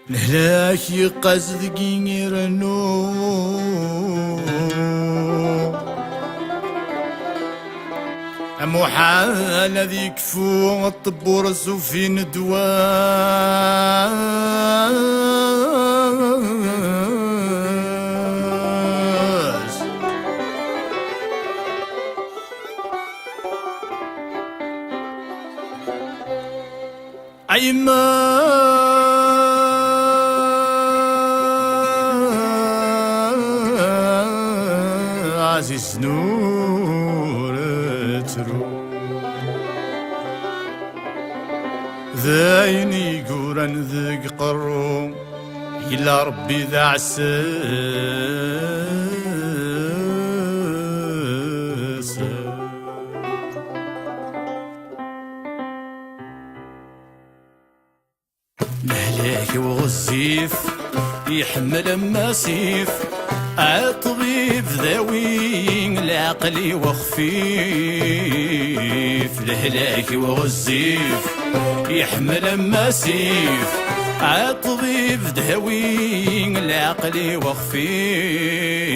نهلاك يقصد يرنو محال ذي كفو الطب ورسو في ندواز عيما عزيز نور ترو ذايني قوران ذق قرو إلا ربي ذا عساس مهلاك وغزيف يحمل ماسيف الطبيب ذوي العقل وخفيف لهلاك وغزيف يحمل ماسيف الطبيب ذوي العقل وخفيف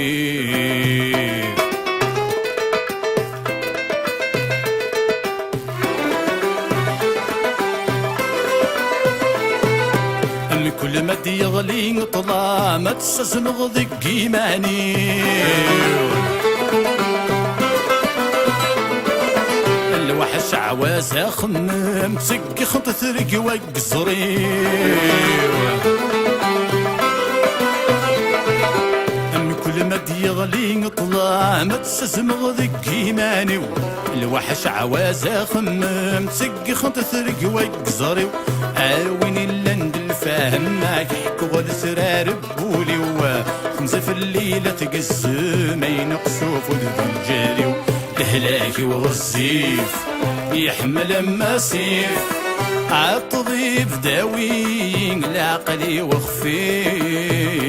كل ما يغلي طلا ما تستزنغ ذك إيماني الوحش عواز خمم تسق خط ثرق وقزري كل ما يغلي طلا ما تستزنغ ذك إيماني الوحش عواز خمم تسق خط ثرق وقزري وين اللند فاهم معك حكو السرار بولي خمسة في الليلة تقز ما ينقصو فوق الجاري لهلاك وغزيف يحمل ماسيف عالطبيب داوي العقل وخفيف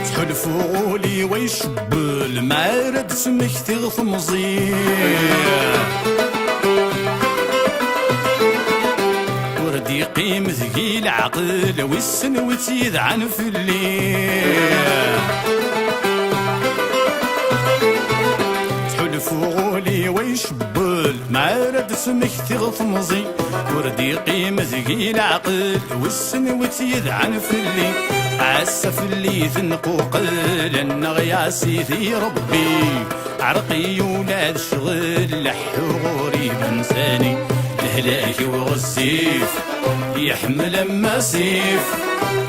تحلفوا لي ويشبل ما رد سمك تغث مزير وردي قيم ذقي العقل والسن وتيذ عن في الليل تحلفوا لي ويشبل ما رد سمك تغث مزير وردي قيم ذقي العقل والسن وتيذ عن في الليل عسف اللي ثنقو قل النغيا سيدي ربي عرقي ولاد شغل لحوري بنساني لهلاك وغزيف يحمل ماسيف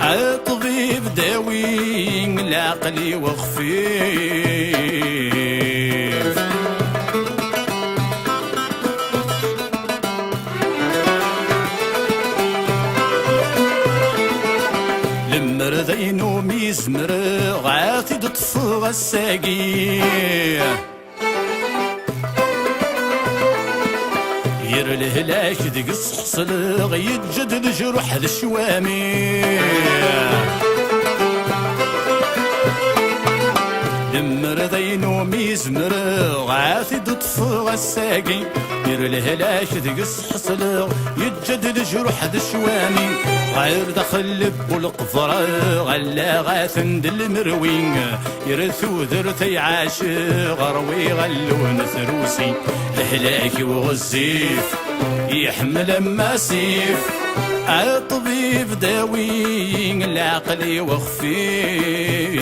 الطبيب داوي العقل وخفيف ذينو ميزمر غاثي تطفغ الساقي ير الهلاك دقص حصل يتجدد جروح ذا الشوامي دمر ذينو ميزمر غاثي تطفغ الساقي ير الهلاك دقص حصل يتجدد جروح ذا الشوامي غير دخل بالقفر غلا غاثند المروين يرثو ذرثي عاش غروي غلون ثروسي لهلاك وغزيف يحمل ماسيف الطبيب داوي العقل وخفيف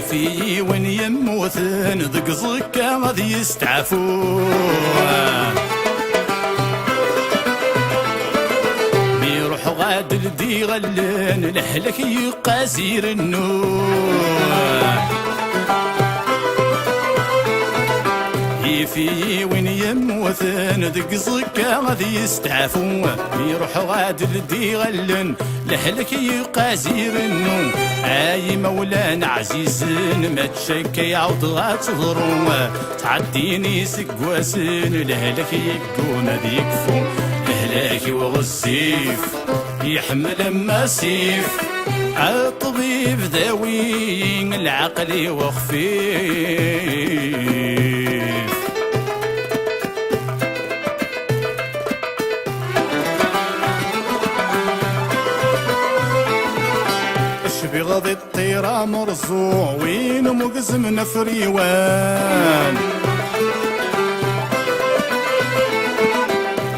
في وين يموثن ذق زكا غادي يستعفو بيروحوا غاد الدي غلن لحلك يقاسير النور في وين يموثن ذق زكا غادي يستعفو بيروحوا غاد الدي غلن لحلك يقاسير النور اي مولانا عزيز ما تشكي يعود غاتظرو تعديني سقواسن لهلك يكون ذيكفو لهلاكي وغزيف يحمل مسيف الطبيب ذوي العقل وخفيف. بغض الطيرة مرزوع وين مقزم نفريوان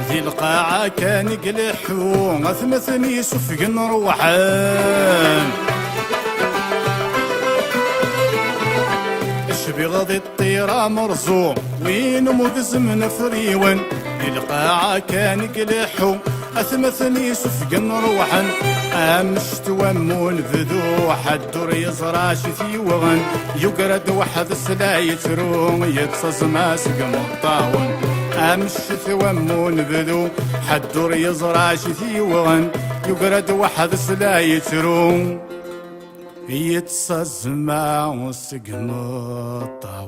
ذي القاعة كان يقلحو مثمثني سفق نروحان. بغض الطيرة مرزوع وين مقزم نفريوان ذي القاعة كان يقلحو أثمثني سفق نروحن. أمشت ومون ذذو حدور يزراش في وغن يقرد وحد سلاية روم يتصص ماسق مطاون. أمشت ومون ذذو حدور يزراش في وغن يقرد وحد سلاية روم يتصص ماسق مطاون.